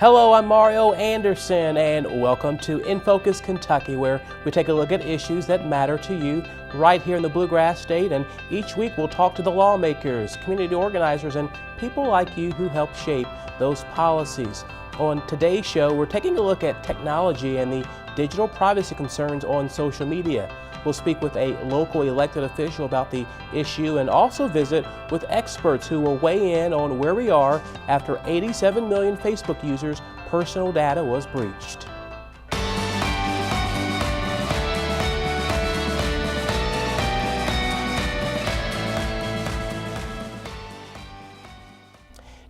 Hello, I'm Mario Anderson, and welcome to In Focus Kentucky, where we take a look at issues that matter to you right here in the Bluegrass State. And each week we'll talk to the lawmakers, community organizers, and people like you who help shape those policies. On today's show, we're taking a look at technology and the digital privacy concerns on social media. We'll speak with a local elected official about the issue and also visit with experts who will weigh in on where we are after 87 million Facebook users' personal data was breached.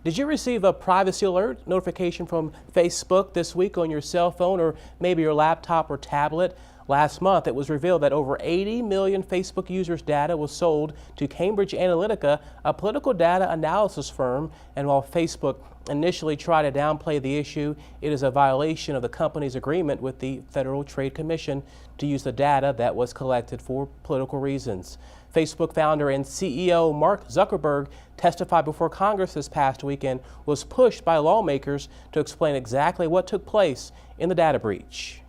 Did you receive a privacy alert notification from Facebook this week on your cell phone or maybe your laptop or tablet? Last month, it was revealed that over 80 million Facebook users' data was sold to Cambridge Analytica, a political data analysis firm. And while Facebook initially tried to downplay the issue, it is a violation of the company's agreement with the Federal Trade Commission to use the data that was collected for political reasons. Facebook founder and CEO Mark Zuckerberg testified before Congress this past week and was pushed by lawmakers to explain exactly what took place in the data breach.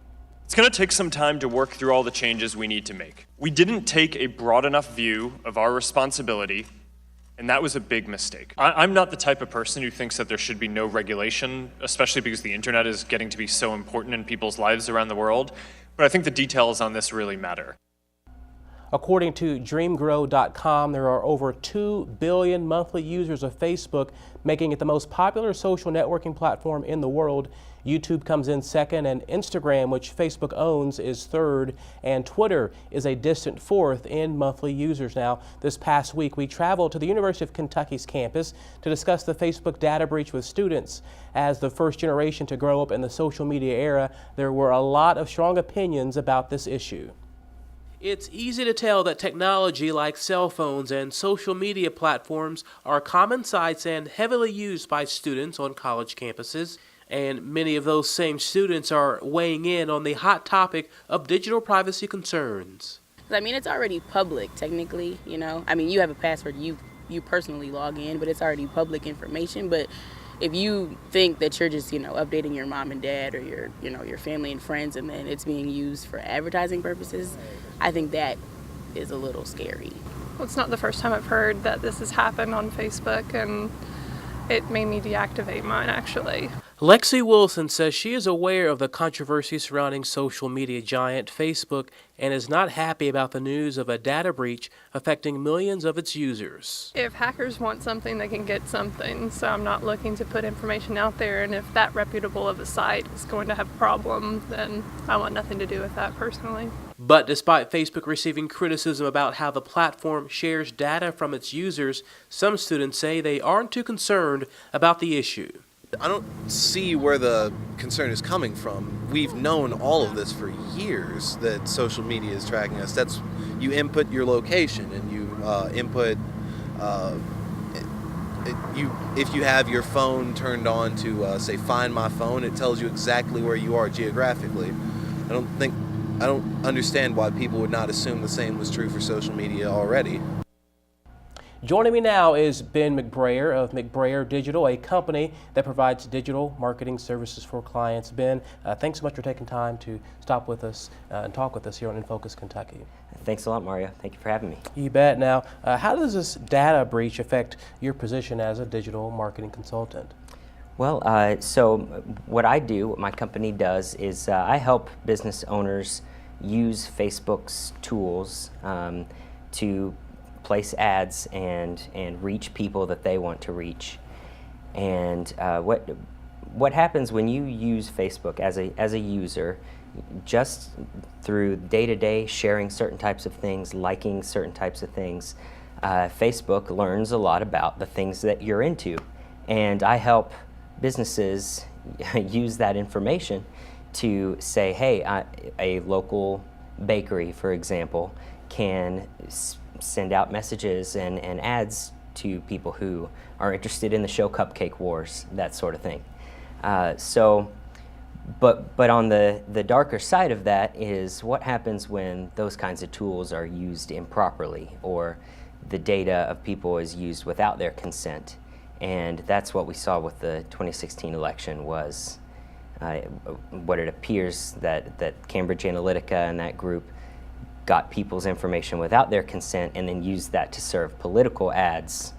It's going to take some time to work through all the changes we need to make. We didn't take a broad enough view of our responsibility, and that was a big mistake. I'm not the type of person who thinks that there should be no regulation, especially because the internet is getting to be so important in people's lives around the world, but I think the details on this really matter. According to DreamGrow.com, there are over 2 billion monthly users of Facebook, making it the most popular social networking platform in the world. YouTube comes in second, and Instagram, which Facebook owns, is third, and Twitter is a distant fourth in monthly users. Now, this past week, we traveled to the University of Kentucky's campus to discuss the Facebook data breach with students. As the first generation to grow up in the social media era, there were a lot of strong opinions about this issue. It's easy to tell that technology like cell phones and social media platforms are common sights and heavily used by students on college campuses. And many of those same students are weighing in on the hot topic of digital privacy concerns. I mean, it's already public, technically, you know. I mean, you have a password, you personally log in, but it's already public information. But if you think that you're just, updating your mom and dad or your family and friends, and then it's being used for advertising purposes, I think that is a little scary. Well, it's not the first time I've heard that this has happened on Facebook, and it made me deactivate mine, actually. Lexi Wilson says she is aware of the controversy surrounding social media giant Facebook and is not happy about the news of a data breach affecting millions of its users. If hackers want something, they can get something, so I'm not looking to put information out there, and if that reputable of a site is going to have a problem, then I want nothing to do with that personally. But despite Facebook receiving criticism about how the platform shares data from its users, some students say they aren't too concerned about the issue. I don't see where the concern is coming from. We've known all of this for years, that social media is tracking us. That's, you input your location and you input, if you have your phone turned on to say Find My Phone, it tells you exactly where you are geographically. I don't understand why people would not assume the same was true for social media already. Joining me now is Ben McBrayer of McBrayer Digital, a company that provides digital marketing services for clients. Ben, thanks so much for taking time to stop with us and talk with us here on In Focus Kentucky. Thanks a lot, Mario. Thank you for having me. You bet. Now, how does this data breach affect your position as a digital marketing consultant? Well, so what I do, what my company does, is I help business owners use Facebook's tools to place ads and reach people that they want to reach. And what happens when you use Facebook as a user, just through day-to-day sharing certain types of things, liking certain types of things, Facebook learns a lot about the things that you're into. And I help businesses use that information to say, hey, a local bakery, for example, can send out messages and ads to people who are interested in the show Cupcake Wars, that sort of thing. But on the darker side of that is what happens when those kinds of tools are used improperly, or the data of people is used without their consent. And that's what we saw with the 2016 election was what it appears that Cambridge Analytica and that group got people's information without their consent and then used that to serve political ads,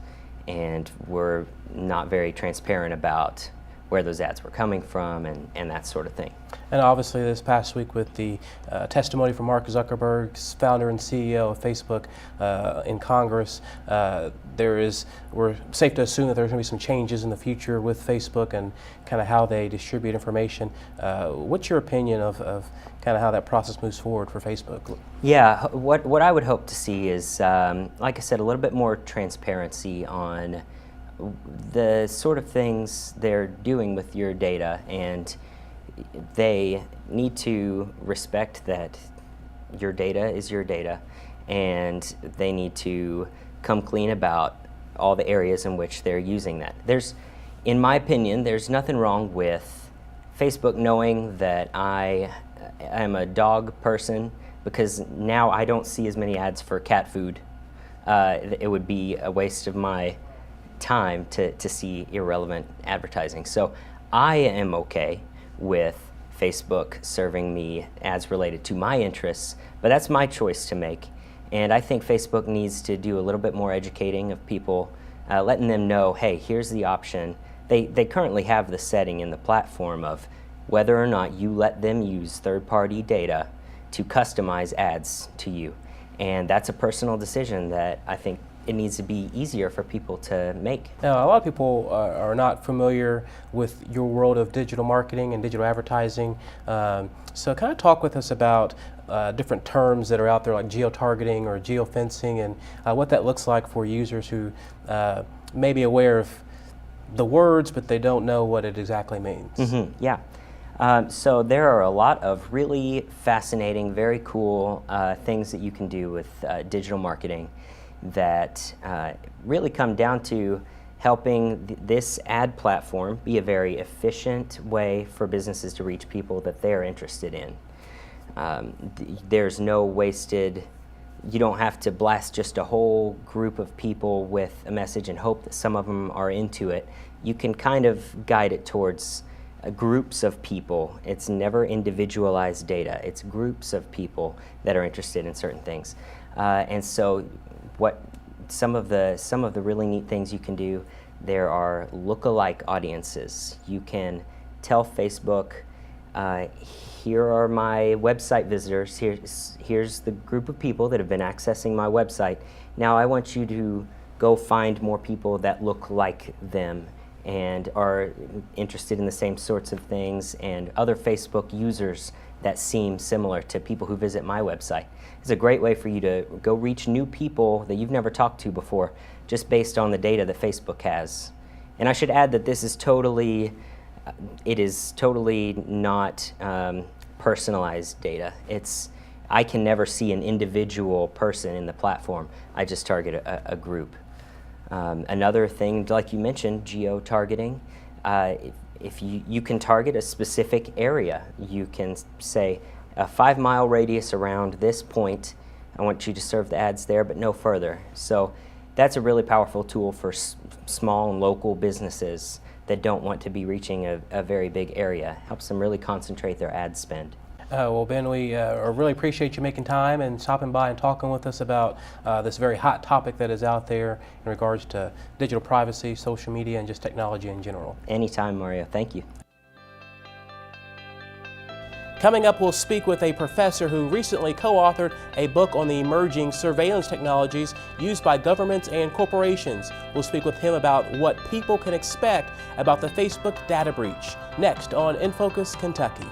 and were not very transparent about where those ads were coming from and that sort of thing. And obviously this past week with the testimony from Mark Zuckerberg, founder and CEO of Facebook, in Congress, we're safe to assume that there's going to be some changes in the future with Facebook and kind of how they distribute information. What's your opinion of kind of how that process moves forward for Facebook? Yeah, what I would hope to see is, like I said, a little bit more transparency on the sort of things they're doing with your data, and they need to respect that your data is your data, and they need to come clean about all the areas in which they're using that. In my opinion, there's nothing wrong with Facebook knowing that I am a dog person, because now I don't see as many ads for cat food. It would be a waste of my time to see irrelevant advertising. So I am okay with Facebook serving me ads related to my interests, but that's my choice to make. And I think Facebook needs to do a little bit more educating of people, letting them know, hey, here's the option. They currently have the setting in the platform of whether or not you let them use third-party data to customize ads to you. And that's a personal decision that I think it needs to be easier for people to make. Now, a lot of people are not familiar with your world of digital marketing and digital advertising. So kind of talk with us about different terms that are out there like geo-targeting or geofencing, and what that looks like for users who may be aware of the words, but they don't know what it exactly means. Mm-hmm. Yeah. So there are a lot of really fascinating, very cool things that you can do with digital marketing that really come down to helping this ad platform be a very efficient way for businesses to reach people that they're interested in. There's no wasted, you don't have to blast just a whole group of people with a message and hope that some of them are into it. You can kind of guide it towards groups of people. It's never individualized data. It's groups of people that are interested in certain things. And so what some of the really neat things you can do, there are lookalike audiences. You can tell Facebook, here are my website visitors, here's the group of people that have been accessing my website. Now I want you to go find more people that look like them and are interested in the same sorts of things, and other Facebook users that seem similar to people who visit my website. It's a great way for you to go reach new people that you've never talked to before, just based on the data that Facebook has. And I should add that this is totally not personalized data. I can never see an individual person in the platform. I just target a group. Another thing, like you mentioned, geo-targeting. If you can target a specific area, you can say a 5-mile radius around this point, I want you to serve the ads there, but no further. So that's a really powerful tool for small and local businesses that don't want to be reaching a very big area. Helps them really concentrate their ad spend. Well, Ben, we really appreciate you making time and stopping by and talking with us about this very hot topic that is out there in regards to digital privacy, social media, and just technology in general. Anytime, Mario. Thank you. Coming up, we'll speak with a professor who recently co-authored a book on the emerging surveillance technologies used by governments and corporations. We'll speak with him about what people can expect about the Facebook data breach. Next on In Focus, Kentucky.